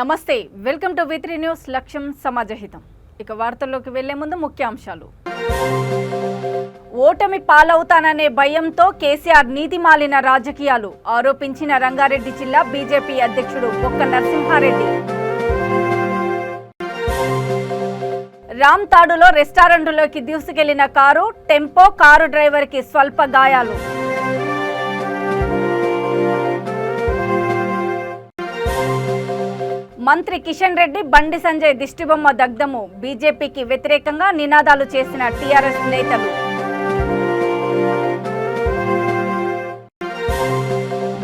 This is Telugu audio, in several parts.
నమస్తే, వెల్కమ్ టు వి3 న్యూస్. లక్ష్యం సమాజహితం. ఇక వార్తల్లోకి వెళ్లే ముందు ముఖ్యాంశాలు. ఓటమి పాలవుతాననే భయంతో కేసీఆర్ నీతిమాలిన రాజకీయాలు ఆరోపించిన రంగారెడ్డి జిల్లా బీజేపీ అధ్యక్షుడు బొక్క నరసింహారెడ్డి. రామ్తాడులో రెస్టారెంట్లోకి దూసుకెళ్లిన కారు, టెంపో కారు డ్రైవర్కి స్వల్ప గాయాలు. మంత్రి కిషన్ రెడ్డి, బండి సంజయ్ దిష్టిబొమ్మ దగ్ధము. బీజేపీకి వ్యతిరేకంగా నినాదాలు చేసిన టీఆర్ఎస్ నేతలు.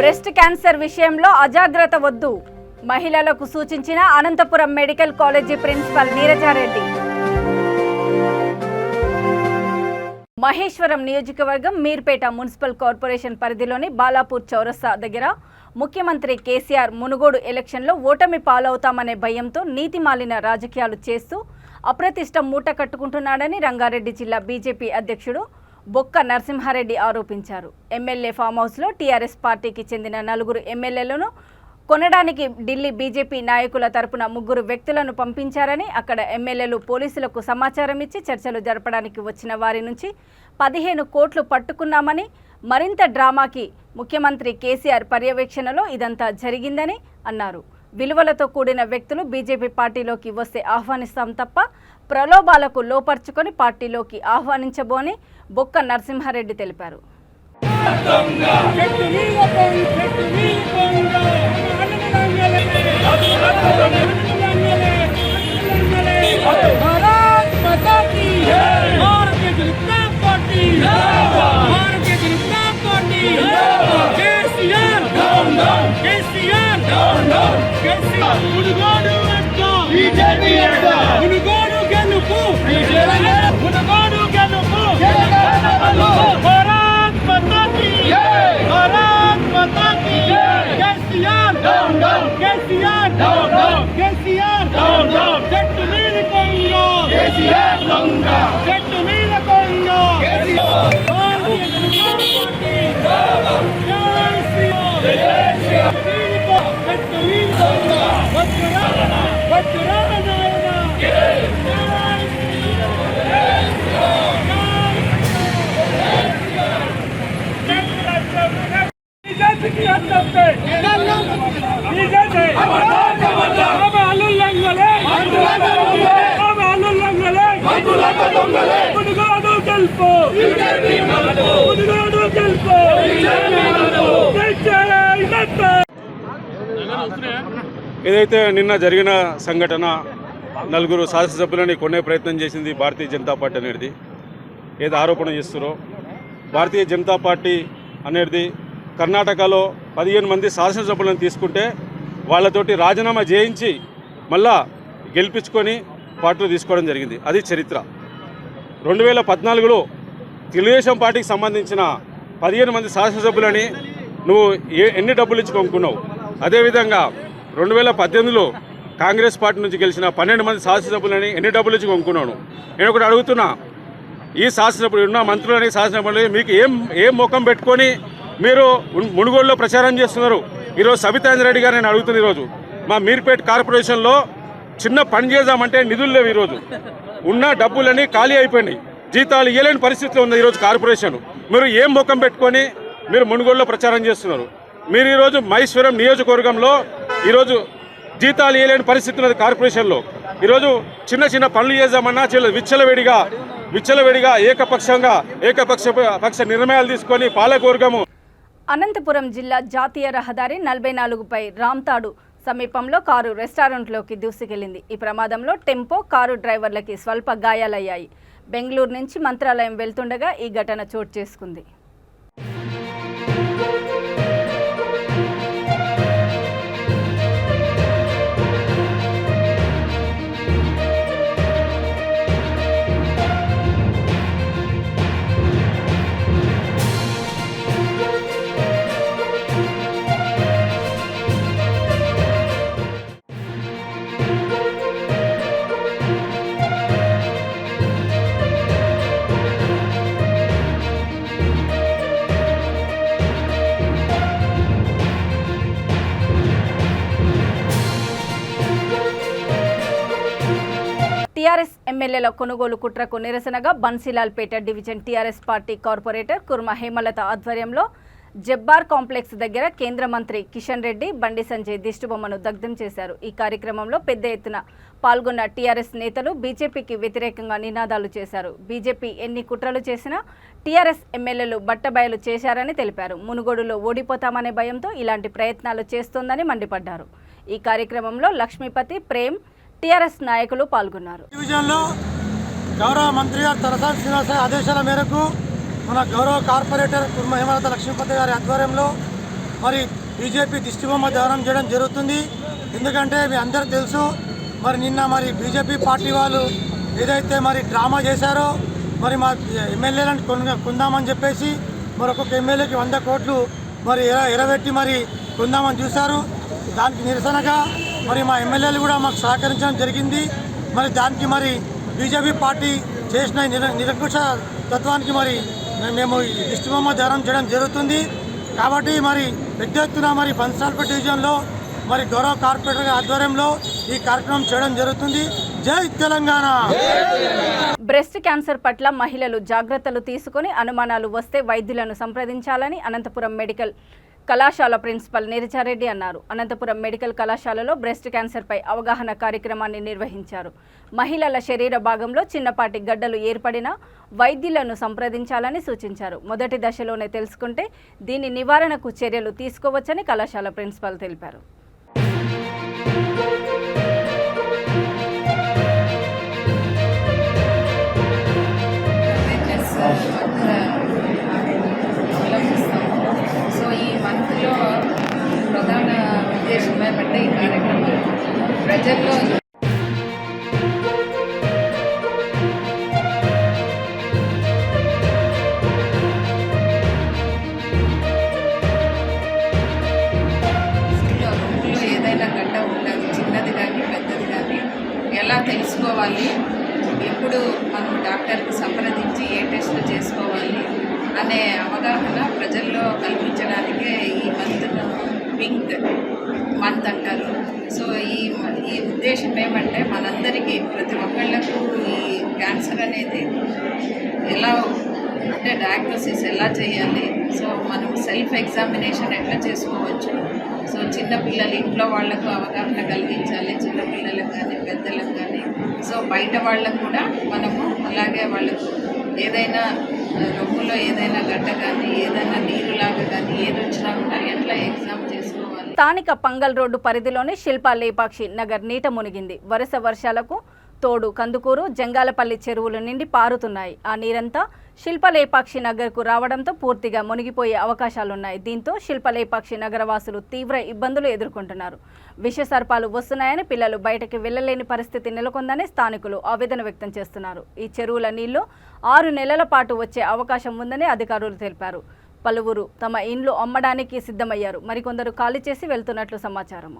బ్రెస్ట్ క్యాన్సర్ విషయంలో అజాగ్రత్త వద్దు, మహిళలకు సూచించిన Anantapuram medical college principal Neeraja Reddy. Maheshwaram నియోజకవర్గం మీర్పేట మున్సిపల్ కార్పొరేషన్ పరిధిలోని బాలాపూర్ చౌరస్తా దగ్గర ముఖ్యమంత్రి కేసీఆర్ మునుగోడు ఎలక్షన్లో ఓటమి పాలవుతామనే భయంతో నీతిమాలిన రాజకీయాలు చేస్తూ అప్రతిష్ట మూట కట్టుకుంటున్నాడని రంగారెడ్డి జిల్లా బీజేపీ అధ్యక్షుడు బొక్క నరసింహారెడ్డి ఆరోపించారు. ఎమ్మెల్యే ఫామ్ హౌస్లో టీఆర్ఎస్ పార్టీకి చెందిన 4 ఎమ్మెల్యేలను కొనడానికి ఢిల్లీ బీజేపీ నాయకుల తరపున 3 వ్యక్తులను పంపించారని, అక్కడ ఎమ్మెల్యేలు పోలీసులకు సమాచారం ఇచ్చి చర్చలు జరపడానికి వచ్చిన వారి నుంచి 15 కోట్లు పట్టుకున్నామని, మరింత డ్రామాకి ముఖ్యమంత్రి కేసీఆర్ పర్యవేక్షణలో ఇదంతా జరిగిందని అన్నారు. విలువలతో కూడిన వ్యక్తులు బీజేపీ పార్టీలోకి వస్తే ఆహ్వానిస్తాం తప్ప ప్రలోభాలకు లోపర్చుకొని పార్టీలోకి ఆహ్వానించబోని బొక్క నరసింహారెడ్డి తెలిపారు. ఏదైతే నిన్న జరిగిన సంఘటన 4 శాసనసభ్యులని కొనే ప్రయత్నం చేసింది భారతీయ జనతా పార్టీ అనేది ఏదో ఆరోపణ చేస్తున్నారో, భారతీయ జనతా పార్టీ అనేది కర్ణాటకలో 15 మంది శాసనసభ్యులను తీసుకుంటే వాళ్ళతోటి రాజీనామా చేయించి మళ్ళా గెలిపించుకొని పార్టీలో తీసుకోవడం జరిగింది. అది చరిత్ర. 2014లో తెలుగుదేశం పార్టీకి సంబంధించిన 15 మంది శాసనసభ్యులని నువ్వు ఎన్ని డబ్బులు ఇచ్చి కొనుక్కున్నావు? అదేవిధంగా 2018లో కాంగ్రెస్ పార్టీ నుంచి గెలిచిన 12 మంది శాసనసభ్యులని ఎన్ని డబ్బులు ఇచ్చి కొనుక్కున్నాను? నేను ఒకటి అడుగుతున్నా, ఈ శాసనసభ్యులు ఉన్న మంత్రులని శాసనసభ్యులని మీకు ఏం ముఖం పెట్టుకొని మీరు మునుగోడులో ప్రచారం చేస్తున్నారు? ఈరోజు సబితాంద్రెడ్డి గారు నేను అడుగుతుంది, ఈరోజు మా మీర్పేట్ కార్పొరేషన్లో చిన్న పని చేద్దామంటే నిధులు లేవు. ఈరోజు ఉన్న డబ్బులన్నీ ఖాళీ అయిపోయినాయి, జీతాలు ఇవ్వలేని పరిస్థితిలో ఉంది ఈరోజు కార్పొరేషన్. మీరు ఏం ముఖం పెట్టుకొని మీరు మునుగోడులో ప్రచారం చేస్తున్నారు? మీరు ఈరోజు మహేశ్వరం నియోజకవర్గంలో ఈరోజు జీతాలు ఇవ్వలేని పరిస్థితి ఉన్నది కార్పొరేషన్లో. ఈరోజు చిన్న పనులు చేద్దామన్నా విచ్చలవిడిగా ఏకపక్ష నిర్ణయాలు తీసుకొని పాలకవర్గము. అనంతపురం జిల్లా జాతీయ రహదారి 44పై రామ్తాడు సమీపంలో కారు రెస్టారెంట్లోకి దూసుకెళ్లింది. ఈ ప్రమాదంలో టెంపో కారు డ్రైవర్లకి స్వల్ప గాయాలయ్యాయి. బెంగళూరు నుంచి మంత్రాలయం వెళ్తుండగా ఈ ఘటన చోటు చేసుకుంది. టీఆర్ఎస్ ఎమ్మెల్యేల కొనుగోలు కుట్రకు నిరసనగా Bansilalpet division TRS party corporator Kurma Hemalatha ఆధ్వర్యంలో జబ్బార్ కాంప్లెక్స్ దగ్గర కేంద్ర మంత్రి కిషన్ రెడ్డి, బండి సంజయ్ దిష్టిబొమ్మను దగ్ధం చేశారు. ఈ కార్యక్రమంలో పెద్ద ఎత్తున పాల్గొన్న టీఆర్ఎస్ నేతలు బీజేపీకి వ్యతిరేకంగా నినాదాలు చేశారు. బీజేపీ ఎన్ని కుట్రలు చేసినా టీఆర్ఎస్ ఎమ్మెల్యేలు బట్టబయలు చేశారని తెలిపారు. మునుగోడులో ఓడిపోతామనే భయంతో ఇలాంటి ప్రయత్నాలు చేస్తోందని మండిపడ్డారు. ఈ కార్యక్రమంలో లక్ష్మీపతి, ప్రేమ్, టీఆర్ఎస్ నాయకులు పాల్గొన్నారు. గౌరవ మంత్రి గారు తలసాని శ్రీనివాస ఆదేశాల మేరకు మన గౌరవ కార్పొరేటర్ కుర్మ హేమలత లక్ష్మీపతి గారి ఆధ్వర్యంలో మరి బీజేపీ దిష్టిబొమ్మ దహనం చేయడం జరుగుతుంది. ఎందుకంటే మీ అందరూ తెలుసు, మరి నిన్న మరి బీజేపీ పార్టీ వాళ్ళు ఏదైతే మరి డ్రామా చేశారో, మరి మా ఎమ్మెల్యేలను కొందామని చెప్పేసి మరి ఒక్కొక్క ఎమ్మెల్యేకి 100 కోట్లు మరి ఎరబెట్టి మరి కొందామని చూశారు. దానికి నిరసనగా మరి మా ఎమ్మెల్యేలు కూడా మాకు సహకరించడం జరిగింది. మరి దానికి మరి బీజేపీ పార్టీ చేసిన నిరంకుశ తత్వానికి మరి మేము దిష్టిబొమ్మ దహనం చేయడం జరుగుతుంది. కాబట్టి మరి పెద్ద ఎత్తున మరి బన్సీలాల్పేట డివిజన్లో మరి గౌరవ కార్పొరేటర్ ఆధ్వర్యంలో ఈ కార్యక్రమం చేయడం జరుగుతుంది. జై తెలంగాణ. బ్రెస్ట్ క్యాన్సర్ పట్ల మహిళలు జాగ్రత్తలు తీసుకుని అనుమానాలు వస్తే వైద్యులను సంప్రదించాలని అనంతపురం మెడికల్ కళాశాల ప్రిన్సిపల్ నీరజారెడ్డి అన్నారు. అనంతపురం మెడికల్ కళాశాలలో బ్రెస్ట్ క్యాన్సర్పై అవగాహన కార్యక్రమాన్ని నిర్వహించారు. మహిళల శరీర భాగంలో చిన్నపాటి గడ్డలు ఏర్పడినా వైద్యులను సంప్రదించాలని సూచించారు. మొదటి దశలోనే తెలుసుకుంటే దీని నివారణకు చర్యలు తీసుకోవచ్చని కళాశాల ప్రిన్సిపల్ తెలిపారు. ప్రధాన ఉద్దేశం ఏమంటే ఈ కార్యక్రమం ప్రజల్లో ఏదైనా గడ్డ ఉన్నది, చిన్నది కానీ పెద్దది కానీ ఎలా తెలుసుకోవాలి, ఎప్పుడు మనం డాక్టర్కి సంప్రదించి ఏ టెస్టులు చేసుకోవాలి అనే అవగాహన ప్రజల్లో కల్పించడానికే ఈ మంత్ను పింక్ మంత్ అంటారు. సో ఈ ఉద్దేశం ఏమంటే మనందరికీ ప్రతి ఒక్కళ్ళకు ఈ క్యాన్సర్ అనేది ఎలా అంటే డయాగ్నోసిస్ ఎలా చేయాలి, సో మనం సెల్ఫ్ ఎగ్జామినేషన్ ఎట్లా చేసుకోవచ్చు, సో చిన్నపిల్లలు ఇంట్లో వాళ్లకు అవగాహన కలిగించాలి, చిన్నపిల్లలకు కానీ పెద్దలకు కానీ, సో బయట వాళ్ళకు కూడా మనము అలాగే వాళ్ళకు ఏదైనా రొమ్ములో ఏదైనా గడ్డ కానీ ఏదైనా నీరులాగా కానీ ఏది వచ్చినా కూడా ఎట్లా ఎగ్జామ్ చేసుకోవాలి. స్థానిక పంగల్ రోడ్డు పరిధిలోని శిల్పా లేపాక్షి నగర్ నీట మునిగింది. వరుస వర్షాలకు తోడు కందుకూరు, జంగాలపల్లి చెరువులు నిండి పారుతున్నాయి. ఆ నీరంతా శిల్పలేపాక్షి నగర్కు రావడంతో పూర్తిగా మునిగిపోయే అవకాశాలున్నాయి. దీంతో శిల్పలేపాక్షి నగరవాసులు తీవ్ర ఇబ్బందులు ఎదుర్కొంటున్నారు. విష సర్పాలు వస్తున్నాయని, పిల్లలు బయటకు వెళ్లలేని పరిస్థితి నెలకొందని స్థానికులు ఆవేదన వ్యక్తం చేస్తున్నారు. ఈ చెరువుల నీళ్లు 6 నెలల పాటు వచ్చే అవకాశం ఉందని అధికారులు తెలిపారు. పలువురు తమ ఇండ్లు అమ్మడానికి సిద్ధమయ్యారు. మరికొందరు ఖాళీ చేసి వెళ్తున్నట్లు సమాచారం.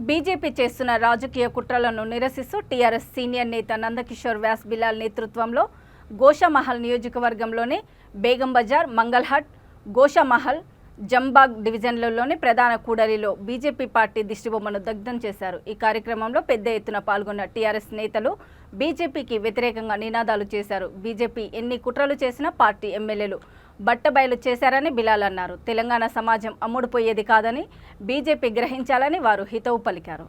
బీజేపీ చేస్తున్న రాజకీయ కుట్రలను నిరసిస్తూ టీఆర్ఎస్ సీనియర్ నేత నందకిషోర్ వ్యాస్ బిలాల్ నేతృత్వంలో గోషామహల్ నియోజకవర్గంలోని బేగం బజార్, మంగల్హట్, గోషామహల్, జంబాగ్ డివిజన్లలోని ప్రధాన కూడలిలో బీజేపీ పార్టీ దిష్టిబొమ్మను దగ్ధం చేశారు. ఈ కార్యక్రమంలో పెద్ద ఎత్తున పాల్గొన్న టీఆర్ఎస్ నేతలు బీజేపీకి వ్యతిరేకంగా నినాదాలు చేశారు. బీజేపీ ఎన్ని కుట్రలు చేసినా పార్టీ ఎమ్మెల్యేలు బట్టబయలు చేశారని బిలాల్ అన్నారు. తెలంగాణ సమాజం అమ్ముడుపోయేది కాదని బీజేపీ గ్రహించాలని వారు హితవు పలికారు.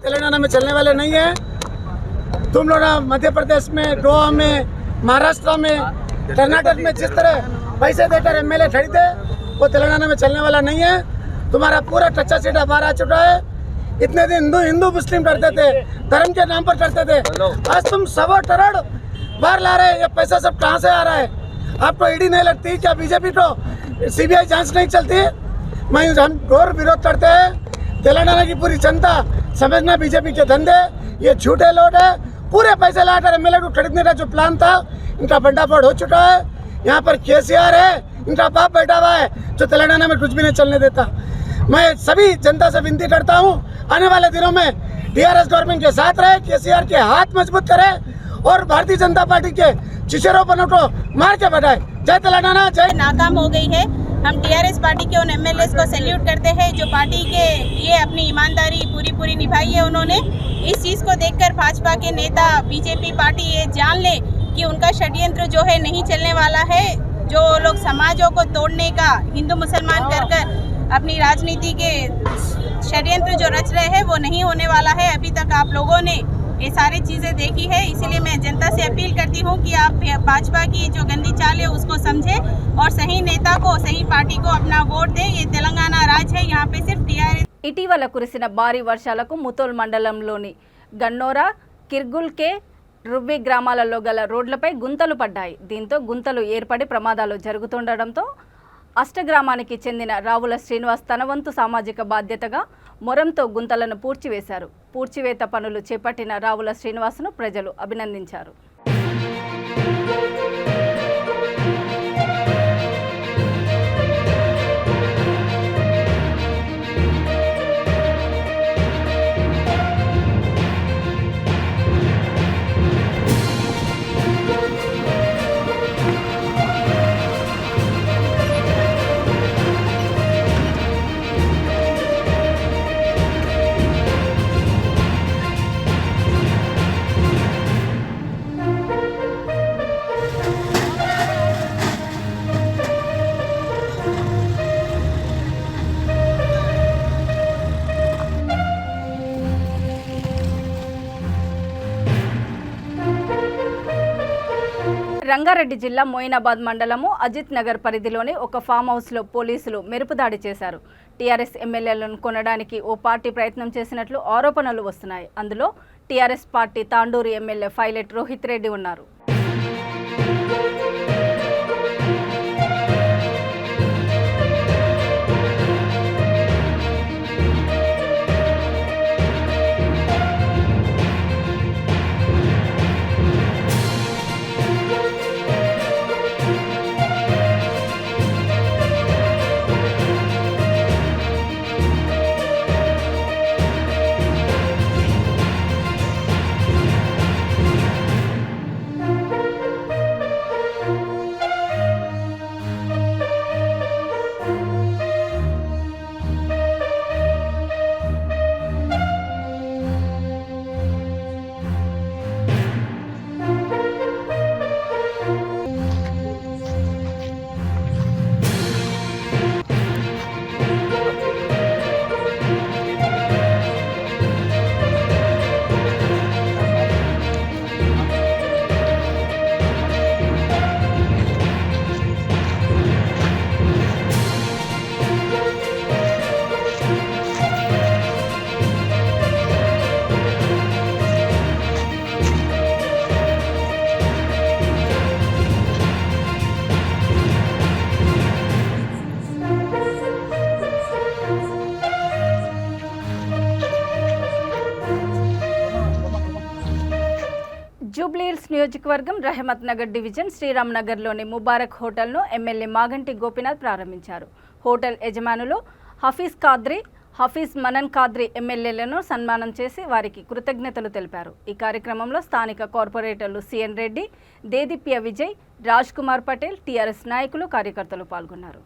तेलंगाना में चलने वाले नहीं है। तुम लोग मध्य प्रदेश में, गोवा में, महाराष्ट्र में, कर्नाटक में जिस तरह पैसे देकर एमएलए खरीदे वो तेलंगाना में चलने वाला नहीं है। तुम्हारा पूरा टच्चा सीटा बाहर आ चुका है। इतने दिन हिंदू मुस्लिम करते थे, धर्म के नाम पर करते थे, आज तुम 1.25 करोड़ बाहर ला रहे हैं। ये पैसा सब कहाँ से आ रहा है? आपको ईडी नहीं लगती क्या? बीजेपी को सीबीआई जांच नहीं चलती? हम घोर विरोध करते हैं। तेलंगाना की पूरी जनता समझना बीजेपी के धंधे ये झूठे लोग है। पूरे पैसे लाकर एमएलए को खरीदने का जो प्लान था इनका भंडाफोड़ हो चुका है। यहाँ पर केसीआर है, इनका बाप बैठा हुआ है जो तेलंगाना में कुछ भी नहीं चलने देता। मैं सभी जनता से विनती करता हूँ आने वाले दिनों में टीआरएस गवर्नमेंट के साथ रहे, केसीआर के हाथ मजबूत करे और भारतीय जनता पार्टी के चिचरोपनों को मार के बढ़ाए। जय तेलंगाना, जय। नाकाम हो गई है। हम टीआरएस पार्टी के उन एमएलएस को सैल्यूट करते हैं जो पार्टी के लिए अपनी ईमानदारी पूरी निभाई है उन्होंने। इस चीज़ को देखकर भाजपा के नेता बीजेपी पार्टी ये जान ले कि उनका षड्यंत्र जो है नहीं चलने वाला है। जो लोग समाजों को तोड़ने का हिंदू मुसलमान कर अपनी राजनीति के षड्यंत्र जो रच रहे हैं वो नहीं होने वाला है। अभी तक आप लोगों ने ये सारी चीज़ें देखी है, इसीलिए मैं जनता से अपील करती हूँ कि आप भाजपा की जो गंदी चाल है उसको समझें और सही नेता को, सही पार्टी को अपना वोट दें। ये तेलंगाना राज है, यहाँ पे सिर्फ टीआरएस। ఇటీవల కురిసిన భారీ వర్షాలకు ముతోల్ మండలంలోని గన్నోరా, కిర్గుల్కే, రువ్వి గ్రామాలలో గల రోడ్లపై గుంతలు పడ్డాయి. దీంతో గుంతలు ఏర్పడి ప్రమాదాలు జరుగుతుండటంతో అష్టగ్రామానికి చెందిన రావుల శ్రీనివాస్ తన వంతు సామాజిక బాధ్యతగా మొరంతో గుంతలను పూడ్చివేశారు. పూడ్చివేత పనులు చేపట్టిన రావుల శ్రీనివాస్ను ప్రజలు అభినందించారు. రంగారెడ్డి జిల్లా మోయినాబాద్ మండలము అజిత్ నగర్ పరిధిలోని ఒక ఫామ్ హౌస్లో పోలీసులు మెరుపుదాడి చేశారు. టీఆర్ఎస్ ఎమ్మెల్యేలను కొనడానికి ఓ పార్టీ ప్రయత్నం చేసినట్లు ఆరోపణలు వస్తున్నాయి. అందులో TRS party Tandur MLA pilot Rohit Reddy ఉన్నారు. నియోజకవర్గం రహమత్ నగర్ డివిజన్ శ్రీరామ్ నగర్లోని ముబారక్ హోటల్ను ఎమ్మెల్యే మాగంటి గోపీనాథ్ ప్రారంభించారు. హోటల్ యజమానులు హఫీజ్ మనన్ ఖాద్రి ఎమ్మెల్యేలను సన్మానం చేసి వారికి కృతజ్ఞతలు తెలిపారు. ఈ కార్యక్రమంలో స్థానిక కార్పొరేటర్లు సిఎన్ రెడ్డి, దేదీప్య విజయ్, రాజ్ కుమార్ పటేల్, టీఆర్ఎస్ నాయకులు, కార్యకర్తలు పాల్గొన్నారు.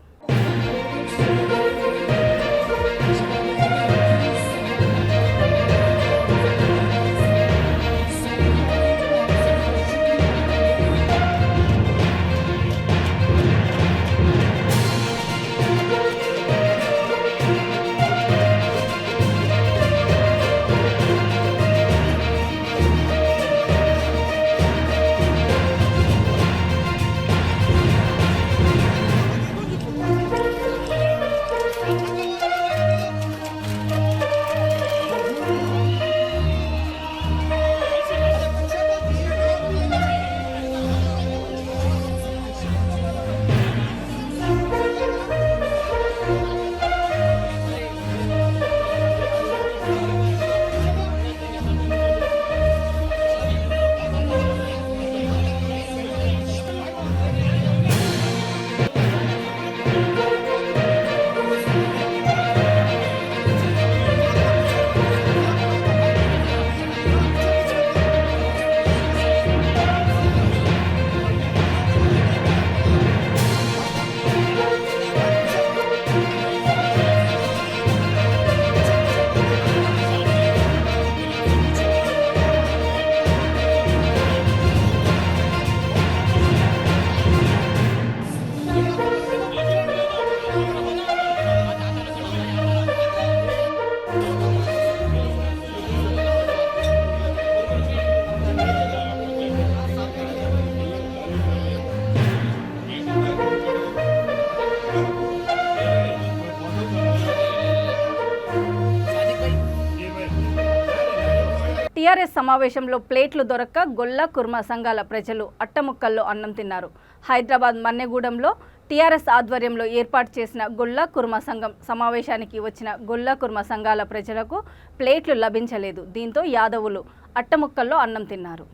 టీఆర్ఎస్ సమావేశంలో ప్లేట్లు దొరక్క గొల్ల కుర్మ సంఘాల ప్రజలు అట్టముక్కల్లో అన్నం తిన్నారు. హైదరాబాద్ మన్నెగూడెంలో టీఆర్ఎస్ ఆధ్వర్యంలో ఏర్పాటు చేసిన గొల్ల కుర్మ సంఘం సమావేశానికి వచ్చిన గొల్ల కుర్మ సంఘాల ప్రజలకు ప్లేట్లు లభించలేదు. దీంతో యాదవులు అట్టముక్కల్లో అన్నం తిన్నారు.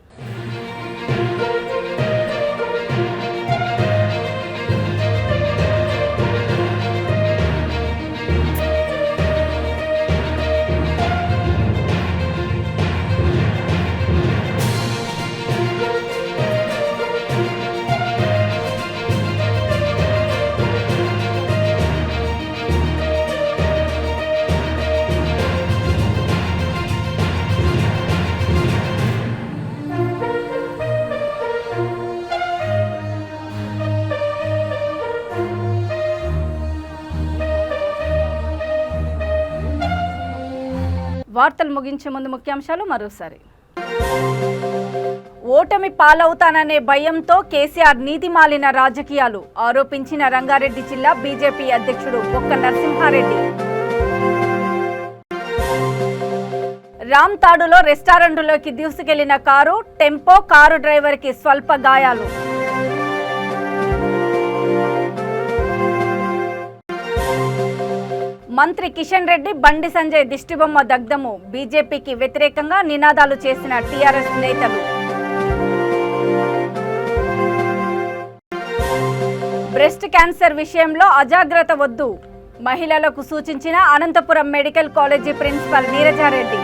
వార్తలు ముగించే ముందు ముఖ్యాంశాలు మరోసారి. ఓటమి పాలవుతాననే భయంతో కేసీఆర్ నీతిమాలిన రాజకీయాలు ఆరోపించిన రంగారెడ్డి జిల్లా బీజేపీ అధ్యక్షుడు బొక్క నరసింహారెడ్డి. రామ్తాడులో రెస్టారెంట్లోకి దూసుకెళ్లిన కారు, టెంపో కారు డ్రైవర్కి స్వల్ప గాయాలు. మంత్రి కిషన్ రెడ్డి, బండి సంజయ్ దిష్టిబొమ్మ దగ్ధము. బీజేపీకి వ్యతిరేకంగా నినాదాలు చేసిన టీఆర్ఎస్ నేతలు. బ్రెస్ట్ క్యాన్సర్ విషయంలో అజాగ్రత్త వద్దు, మహిళలకు సూచించిన Anantapuram medical college principal Neeraja Reddy.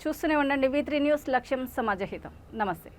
చూస్తూనే ఉండండి V3 న్యూస్, లక్ష్యం సమాజహితం. నమస్తే.